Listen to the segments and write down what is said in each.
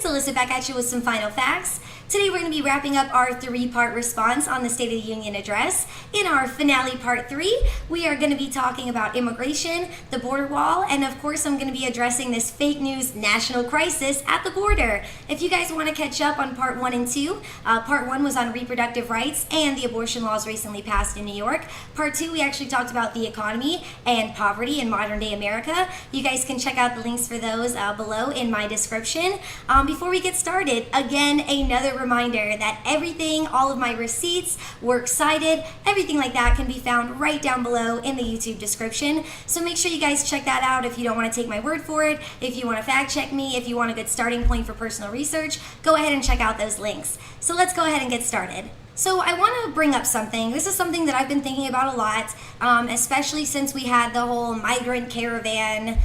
it's Alyssa back at you with some final facts. Today we're going to be wrapping up our three-part response on the State of the Union address. In our finale part 3, we are going to be talking about immigration, the border wall, and of course I'm going to be addressing this fake news national crisis at the border. If you guys want to catch up on part 1 and 2, part 1 was on reproductive rights and the abortion laws recently passed in New York. Part 2, we actually talked about the economy and poverty in modern day America. You guys can check out the links for those below in my description. Before we get started, again, another reminder that everything, all of my receipts, works cited, everything like that can be found right down below in the YouTube description. So make sure you guys check that out if you don't want to take my word for it. If you want to fact check me, if you want a good starting point for personal research, go ahead and check out those links. So let's go ahead and get started. So I want to bring up something. This is something that I've been thinking about a lot, especially since we had the whole migrant caravan,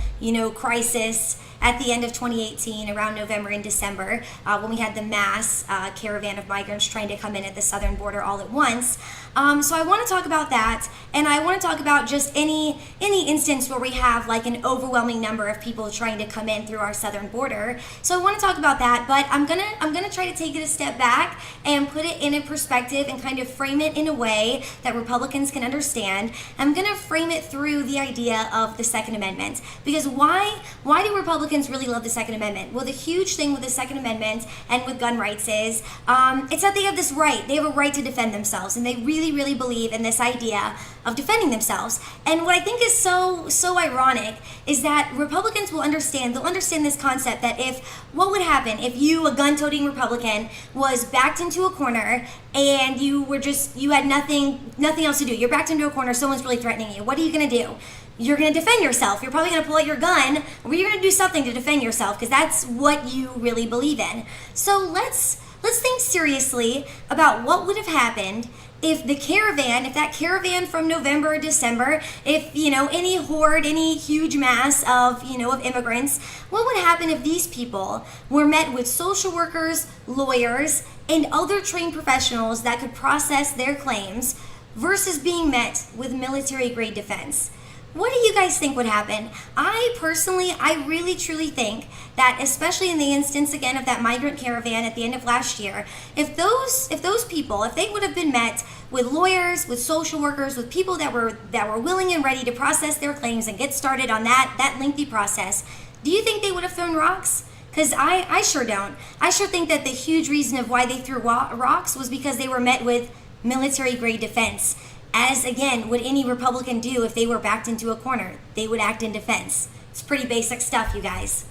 crisis at the end of 2018, around November and December, when we had the mass caravan of migrants trying to come in at the southern border all at once. So I want to talk about that, and I want to talk about just any instance where we have like an overwhelming number of people trying to come in through our southern border. So I want to talk about that, but I'm gonna try to take it a step back and put it in a perspective and kind of frame it in a way that Republicans can understand. I'm gonna frame it through the idea of the Second Amendment, because why do Republicans really love the Second Amendment? Well, the huge thing with the Second Amendment and with gun rights is it's that they have this right. They have a right to defend themselves, and they really believe in this idea of defending themselves. And what I think is so ironic is that Republicans will understand. They'll understand this concept that what would happen if you, a gun-toting Republican, was backed into a corner and you had nothing else to do. You're backed into a corner. Someone's really threatening you. What are you going to do? You're going to defend yourself. You're probably going to pull out your gun, or you're going to do something to defend yourself, because that's what you really believe in. So let's think seriously about what would have happened if that caravan from November or December, if any horde, any huge mass of immigrants, what would happen if these people were met with social workers, lawyers, and other trained professionals that could process their claims versus being met with military-grade defense? What do you guys think would happen? I really truly think that, especially in the instance again of that migrant caravan at the end of last year, if those people, if they would have been met with lawyers, with social workers, with people that were willing and ready to process their claims and get started on that lengthy process, do you think they would have thrown rocks? Because I sure don't. I sure think that the huge reason of why they threw rocks was because they were met with military-grade defense. As, again, would any Republican do if they were backed into a corner? They would act in defense. It's pretty basic stuff, you guys.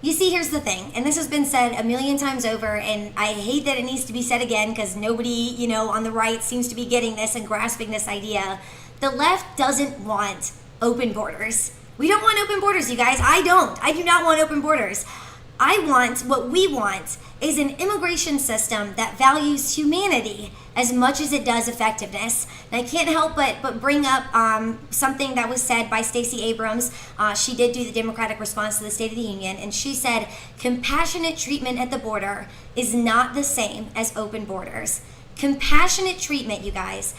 You see, here's the thing, and this has been said a million times over, and I hate that it needs to be said again because nobody, on the right seems to be getting this and grasping this idea. The left doesn't want open borders. We don't want open borders, you guys. I do not want open borders. What we want is an immigration system that values humanity as much as it does effectiveness. And I can't help but bring up something that was said by Stacey Abrams. She did do the Democratic response to the State of the Union, and she said, compassionate treatment at the border is not the same as open borders. Compassionate treatment, you guys.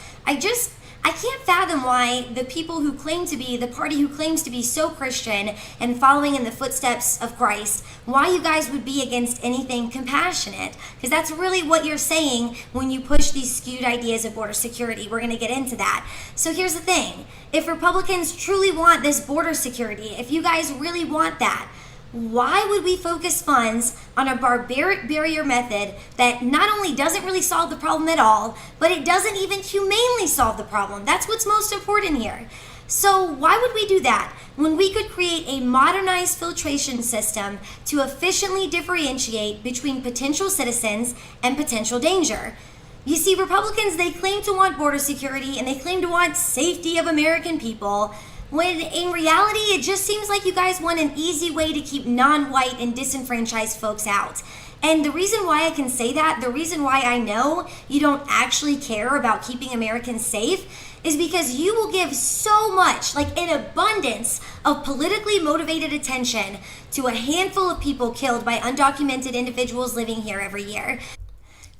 I can't fathom why the people who claim to be, the party who claims to be so Christian and following in the footsteps of Christ, why you guys would be against anything compassionate. Because that's really what you're saying when you push these skewed ideas of border security. We're going to get into that. So here's the thing. If Republicans truly want this border security, if you guys really want that, why would we focus funds on a barbaric barrier method that not only doesn't really solve the problem at all, but it doesn't even humanely solve the problem? That's what's most important here. So why would we do that when we could create a modernized filtration system to efficiently differentiate between potential citizens and potential danger? You see, Republicans, they claim to want border security and they claim to want safety of American people, when in reality, it just seems like you guys want an easy way to keep non-white and disenfranchised folks out. And the reason why I can say that, the reason why I know you don't actually care about keeping Americans safe, is because you will give so much, like an abundance of politically motivated attention to a handful of people killed by undocumented individuals living here every year.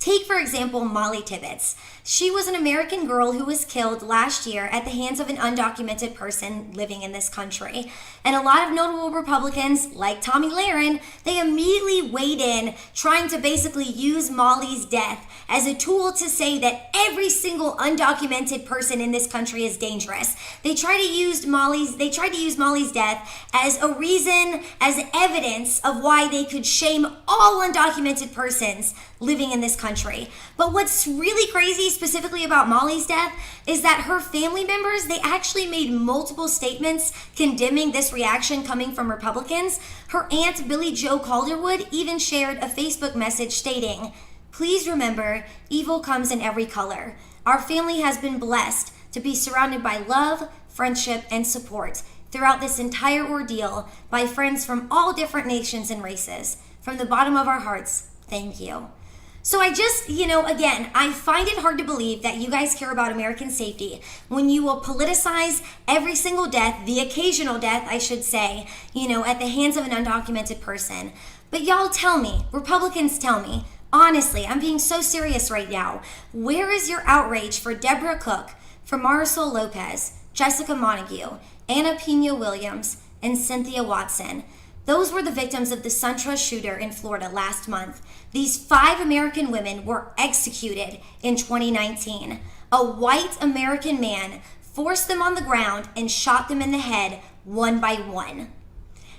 Take, for example, Molly Tibbetts. She was an American girl who was killed last year at the hands of an undocumented person living in this country. And a lot of notable Republicans, like Tommy Lahren, they immediately weighed in, trying to basically use Molly's death as a tool to say that every single undocumented person in this country is dangerous. They tried to use Molly's death as a reason, as evidence of why they could shame all undocumented persons living in this country. But what's really crazy specifically about Molly's death is that her family members, they actually made multiple statements condemning this reaction coming from Republicans. Her aunt, Billie Joe Calderwood, even shared a Facebook message stating, "Please remember, evil comes in every color. Our family has been blessed to be surrounded by love, friendship, and support throughout this entire ordeal by friends from all different nations and races. From the bottom of our hearts, thank you." So I just, again, I find it hard to believe that you guys care about American safety when you will politicize every single death, the occasional death, I should say, at the hands of an undocumented person. But y'all tell me, Republicans tell me, honestly, I'm being so serious right now, where is your outrage for Deborah Cook, for Marisol Lopez, Jessica Montague, Anna Pena Williams, and Cynthia Watson? Those were the victims of the SunTrust shooter in Florida last month. These 5 American women were executed in 2019. A white American man forced them on the ground and shot them in the head one by one.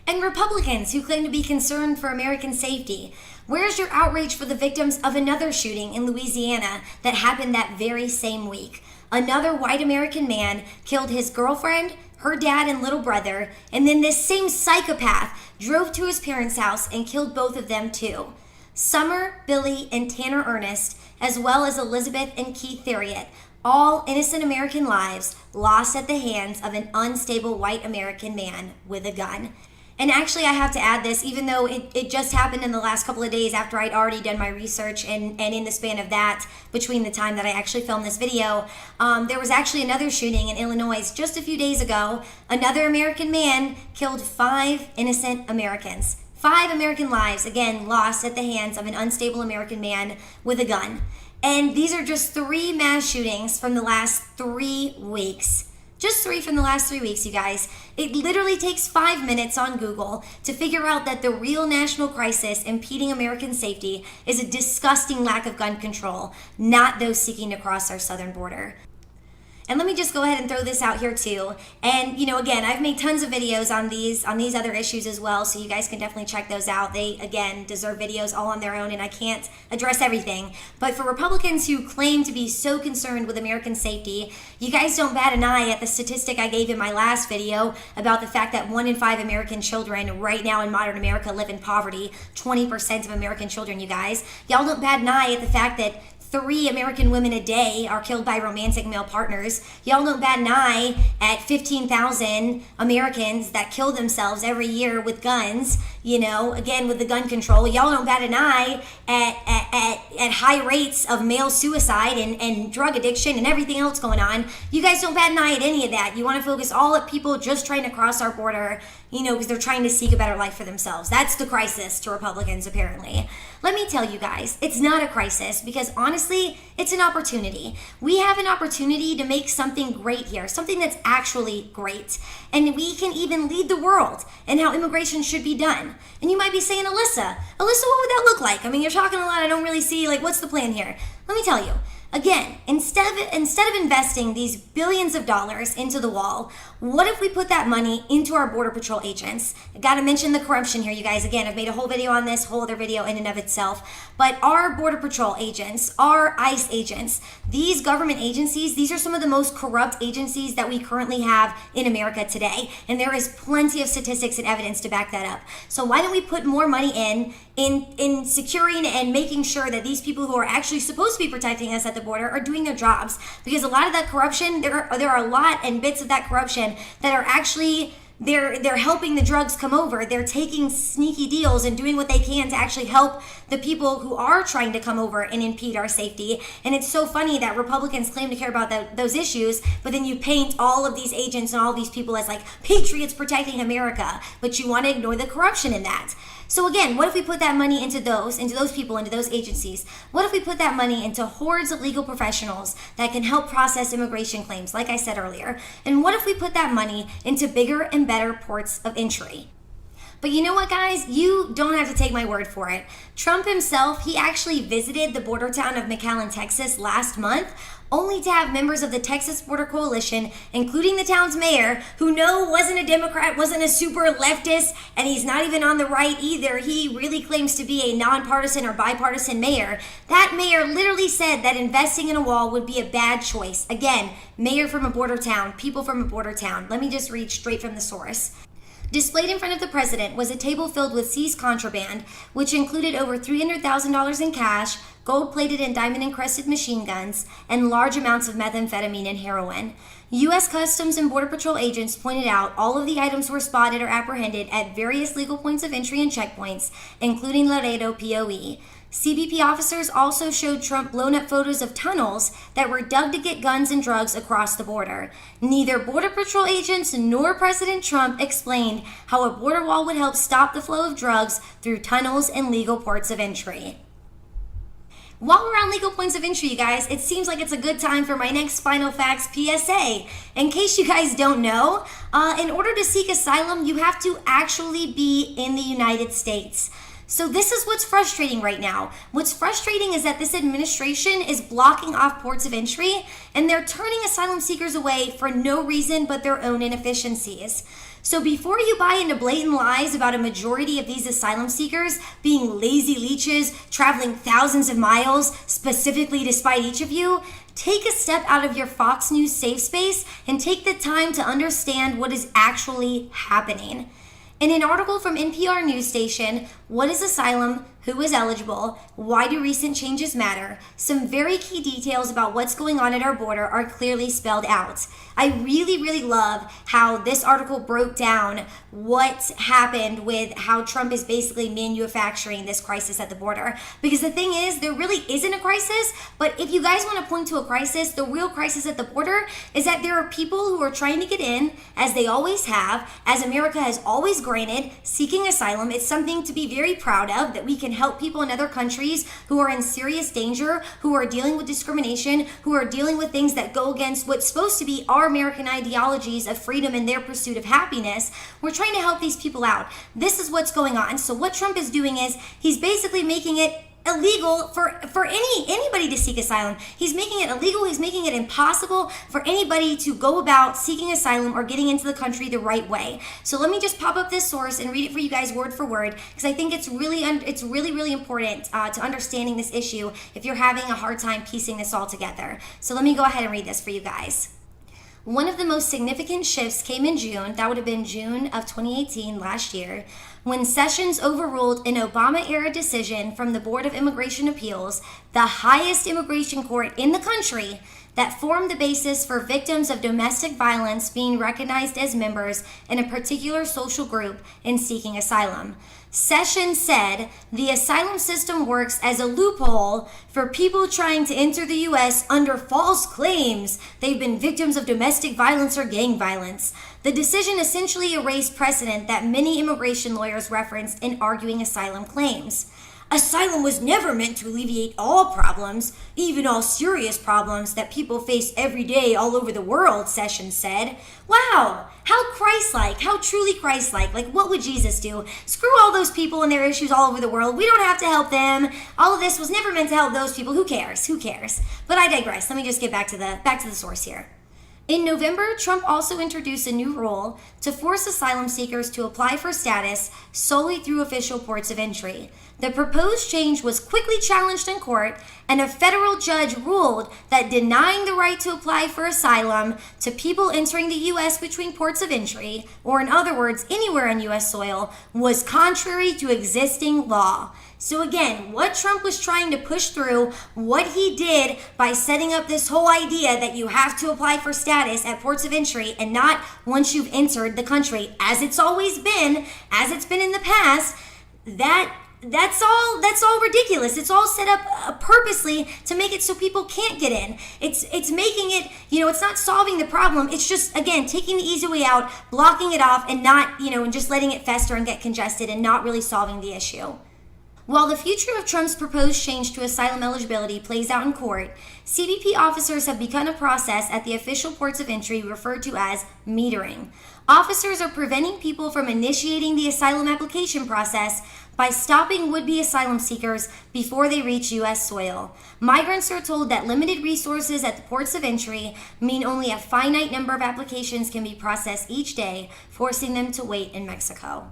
And Republicans who claim to be concerned for American safety, where's your outrage for the victims of another shooting in Louisiana that happened that very same week? Another white American man killed his girlfriend, her dad and little brother, and then this same psychopath drove to his parents' house and killed both of them too. Summer, Billy, and Tanner Ernest, as well as Elizabeth and Keith Theriot, all innocent American lives lost at the hands of an unstable white American man with a gun. And actually, I have to add this, even though it just happened in the last couple of days after I'd already done my research, and in the span of that, between the time that I actually filmed this video, there was actually another shooting in Illinois just a few days ago. Another American man killed 5 innocent Americans. 5 American lives, again, lost at the hands of an unstable American man with a gun. And these are just 3 mass shootings from the last 3 weeks. Just 3 from the last 3 weeks, you guys. It literally takes 5 minutes on Google to figure out that the real national crisis impeding American safety is a disgusting lack of gun control, not those seeking to cross our southern border. And let me just go ahead and throw this out here too. And again, I've made tons of videos on these other issues as well, so you guys can definitely check those out. They, again, deserve videos all on their own, and I can't address everything. But for Republicans who claim to be so concerned with American safety, you guys don't bat an eye at the statistic I gave in my last video about the fact that 1 in 5 American children right now in modern America live in poverty. 20% of American children, you guys. Y'all don't bat an eye at the fact that 3 American women a day are killed by romantic male partners. Y'all don't bat an eye at 15,000 Americans that kill themselves every year with guns, again, with the gun control. Y'all don't bat an eye at high rates of male suicide and drug addiction and everything else going on. You guys don't bat an eye at any of that. You want to focus all at people just trying to cross our border, because they're trying to seek a better life for themselves. That's the crisis to Republicans, apparently. Let me tell you guys, it's not a crisis, because honestly, it's an opportunity. We have an opportunity to make something great here, something that's actually great. And we can even lead the world in how immigration should be done. And you might be saying, Alyssa, what would that look like? I mean, you're talking a lot, I don't really see, what's the plan here? Let me tell you. Again, instead of investing these billions of dollars into the wall, what if we put that money into our Border Patrol agents? I gotta mention the corruption here, you guys. Again, I've made a whole video on this, whole other video in and of itself. But our Border Patrol agents, our ICE agents, these government agencies, these are some of the most corrupt agencies that we currently have in America today. And there is plenty of statistics and evidence to back that up. So why don't we put more money in securing and making sure that these people who are actually supposed to be protecting us at the border are doing their jobs? Because a lot of that corruption, there are a lot and bits of that corruption that are actually they're helping the drugs come over. They're taking sneaky deals and doing what they can to actually help the people who are trying to come over and impede our safety. And it's so funny that Republicans claim to care about those issues, but then you paint all of these agents and all these people as like patriots protecting America, but you want to ignore the corruption in that. So again, what if we put that money into those people, into those agencies? What if we put that money into hordes of legal professionals that can help process immigration claims, like I said earlier? And what if we put that money into bigger and better ports of entry? But you know what, guys? You don't have to take my word for it. Trump himself, he actually visited the border town of McAllen, Texas last month, only to have members of the Texas Border Coalition, including the town's mayor, who wasn't a Democrat, wasn't a super leftist, and he's not even on the right either. He really claims to be a nonpartisan or bipartisan mayor. That mayor literally said that investing in a wall would be a bad choice. Again, mayor from a border town, people from a border town. Let me just read straight from the source. Displayed in front of the president was a table filled with seized contraband, which included over $300,000 in cash, gold-plated and diamond-encrusted machine guns, and large amounts of methamphetamine and heroin. U.S. Customs and Border Patrol agents pointed out all of the items were spotted or apprehended at various legal points of entry and checkpoints, including Laredo POE. CBP officers also showed Trump blown-up photos of tunnels that were dug to get guns and drugs across the border. Neither Border Patrol agents nor President Trump explained how a border wall would help stop the flow of drugs through tunnels and legal ports of entry. While we're on legal points of entry, you guys, it seems like it's a good time for my next Final Facts PSA. In case you guys don't know, in order to seek asylum, you have to actually be in the United States. So this is what's frustrating right now. What's frustrating is that this administration is blocking off ports of entry, and they're turning asylum seekers away for no reason but their own inefficiencies. So before you buy into blatant lies about a majority of these asylum seekers being lazy leeches, traveling thousands of miles, specifically to spite each of you, take a step out of your Fox News safe space and take the time to understand what is actually happening. In an article from NPR news station, What is Asylum? Who is eligible? Why do recent changes matter? Some very key details about what's going on at our border are clearly spelled out. I really love how this article broke down what happened with how Trump is basically manufacturing this crisis at the border. Because the thing is, there really isn't a crisis, but if you guys want to point to a crisis, the real crisis at the border is that there are people who are trying to get in, as they always have, as America has always granted, seeking asylum. It's something to be very proud of, that we can help people in other countries who are in serious danger, who are dealing with discrimination, who are dealing with things that go against what's supposed to be our American ideologies of freedom and their pursuit of happiness. We're trying to help these people out. This is what's going on. So what Trump is doing is he's basically making it illegal for anybody to seek asylum. He's making it illegal. He's making it impossible for anybody to go about seeking asylum or getting into the country the right way. So let me just pop up this source and read it for you guys word for word, because I think it's really important to understanding this issue if you're having a hard time piecing this all together. So let me go ahead and read this for you guys. One of the most significant shifts came in June, that would have been June of 2018, last year, when Sessions overruled an Obama-era decision from the Board of Immigration Appeals, the highest immigration court in the country, that formed the basis for victims of domestic violence being recognized as members in a particular social group in seeking asylum. Sessions said the asylum system works as a loophole for people trying to enter the U.S. under false claims they've been victims of domestic violence or gang violence. The decision essentially erased precedent that many immigration lawyers referenced in arguing asylum claims. Asylum was never meant to alleviate all problems, even all serious problems that people face every day all over the world, Sessions said. Wow, how Christ-like, how truly Christ-like. Like, what would Jesus do? Screw all those people and their issues all over the world. We don't have to help them. All of this was never meant to help those people. Who cares? Who cares? But I digress. Let me just get back to the source here. In November, Trump also introduced a new rule to force asylum seekers to apply for status solely through official ports of entry. The proposed change was quickly challenged in court, and a federal judge ruled that denying the right to apply for asylum to people entering the U.S. between ports of entry, or in other words, anywhere on U.S. soil, was contrary to existing law. So again, what Trump was trying to push through, what he did by setting up this whole idea that you have to apply for status at ports of entry and not once you've entered the country, as it's always been, as it's been in the past, that's all ridiculous. It's all set up purposely to make it so people can't get in. It's making it, it's not solving the problem. It's just, again, taking the easy way out, blocking it off, and not, and just letting it fester and get congested and not really solving the issue. While the future of Trump's proposed change to asylum eligibility plays out in court, CBP officers have begun a process at the official ports of entry referred to as metering. Officers are preventing people from initiating the asylum application process by stopping would-be asylum seekers before they reach U.S. soil. Migrants are told that limited resources at the ports of entry mean only a finite number of applications can be processed each day, forcing them to wait in Mexico.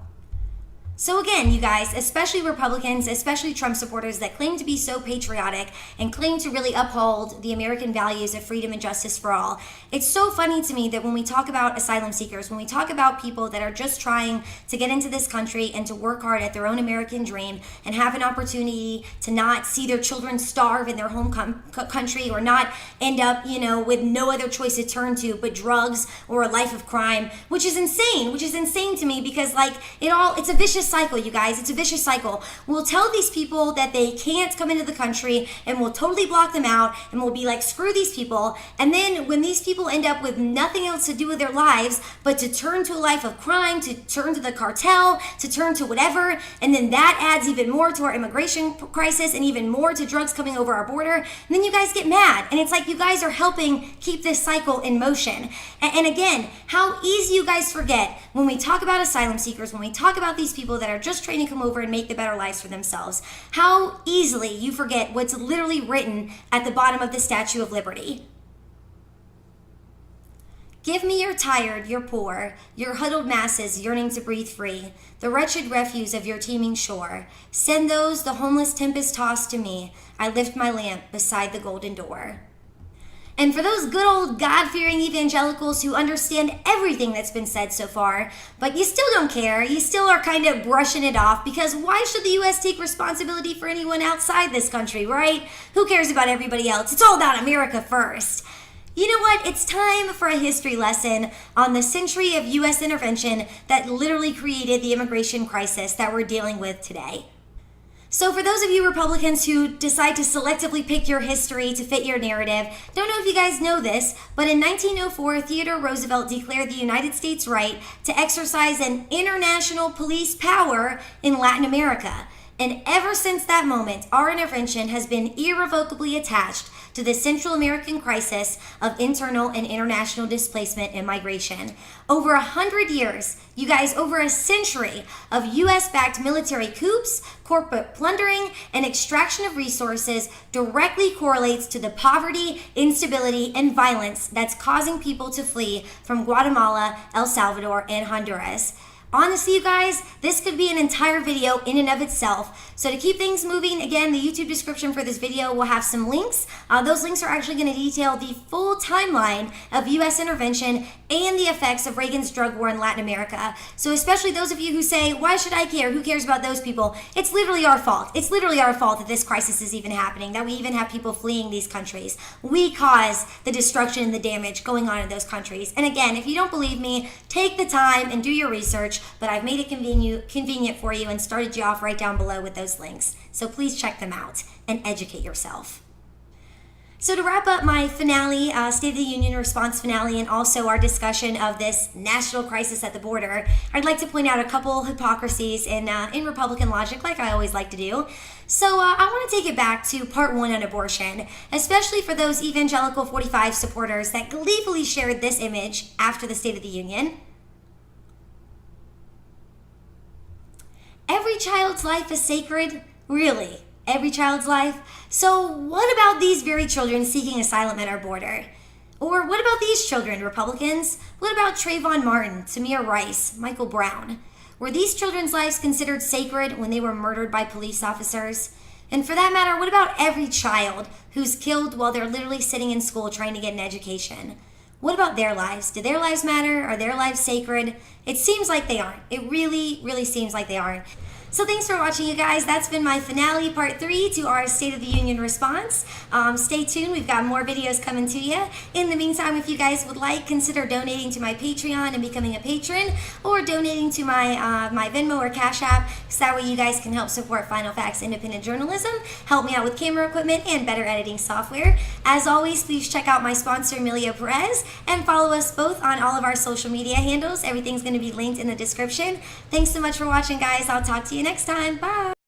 So again, you guys, especially Republicans, especially Trump supporters that claim to be so patriotic and claim to really uphold the American values of freedom and justice for all, it's so funny to me that when we talk about asylum seekers, when we talk about people that are just trying to get into this country and to work hard at their own American dream and have an opportunity to not see their children starve in their home country or not end up, with no other choice to turn to but drugs or a life of crime, which is insane to me because it's a vicious cycle, you guys. It's a vicious cycle. We'll tell these people that they can't come into the country and we'll totally block them out and we'll be like, screw these people. And then when these people end up with nothing else to do with their lives but to turn to a life of crime, to turn to the cartel, to turn to whatever, and then that adds even more to our immigration crisis and even more to drugs coming over our border, and then you guys get mad. And it's like you guys are helping keep this cycle in motion. And again, how easy you guys forget when we talk about asylum seekers, when we talk about these people that are just trying to come over and make the better lives for themselves, how easily you forget what's literally written at the bottom of the Statue of Liberty. Give me your tired, your poor, your huddled masses yearning to breathe free, the wretched refuse of your teeming shore. Send those the homeless tempest tossed to me. I lift my lamp beside the golden door. And for those good old God-fearing evangelicals who understand everything that's been said so far, but you still don't care, you still are kind of brushing it off because why should the U.S. take responsibility for anyone outside this country, right? Who cares about everybody else? It's all about America first. You know what? It's time for a history lesson on the century of U.S. intervention that literally created the immigration crisis that we're dealing with today. So for those of you Republicans who decide to selectively pick your history to fit your narrative, don't know if you guys know this, but in 1904, Theodore Roosevelt declared the United States right to exercise an international police power in Latin America. And ever since that moment, our intervention has been irrevocably attached to the Central American crisis of internal and international displacement and migration. Over 100 years, you guys, over a century of U.S.-backed military coups, corporate plundering, and extraction of resources directly correlates to the poverty, instability, and violence that's causing people to flee from Guatemala, El Salvador, and Honduras. Honestly, you guys, this could be an entire video in and of itself. So to keep things moving, again, the YouTube description for this video will have some links. Those links are actually going to detail the full timeline of U.S. intervention and the effects of Reagan's drug war in Latin America. So especially those of you who say, why should I care? Who cares about those people? It's literally our fault. It's literally our fault that this crisis is even happening, that we even have people fleeing these countries. We cause the destruction and the damage going on in those countries. And again, if you don't believe me, take the time and do your research, but I've made it convenient for you and started you off right down below with those links. So please check them out and educate yourself. So to wrap up my finale, State of the Union response finale, and also our discussion of this national crisis at the border, I'd like to point out a couple hypocrisies in Republican logic, like I always like to do. So I want to take it back to part 1 on abortion, especially for those evangelical 45 supporters that gleefully shared this image after the State of the Union. Every child's life is sacred? Really? Every child's life? So what about these very children seeking asylum at our border? Or what about these children, Republicans? What about Trayvon Martin, Tamir Rice, Michael Brown? Were these children's lives considered sacred when they were murdered by police officers? And for that matter, what about every child who's killed while they're literally sitting in school trying to get an education? What about their lives? Do their lives matter? Are their lives sacred? It seems like they aren't. It really, really seems like they aren't. So thanks for watching, you guys. That's been my finale, part 3 to our State of the Union response. Stay tuned. We've got more videos coming to you. In the meantime, if you guys would like, consider donating to my Patreon and becoming a patron, or donating to my Venmo or Cash App, so that way you guys can help support Final Facts independent journalism, help me out with camera equipment and better editing software. As always, please check out my sponsor, Emilio Perez, and follow us both on all of our social media handles. Everything's going to be linked in the description. Thanks so much for watching, guys. I'll talk to you next time. Bye.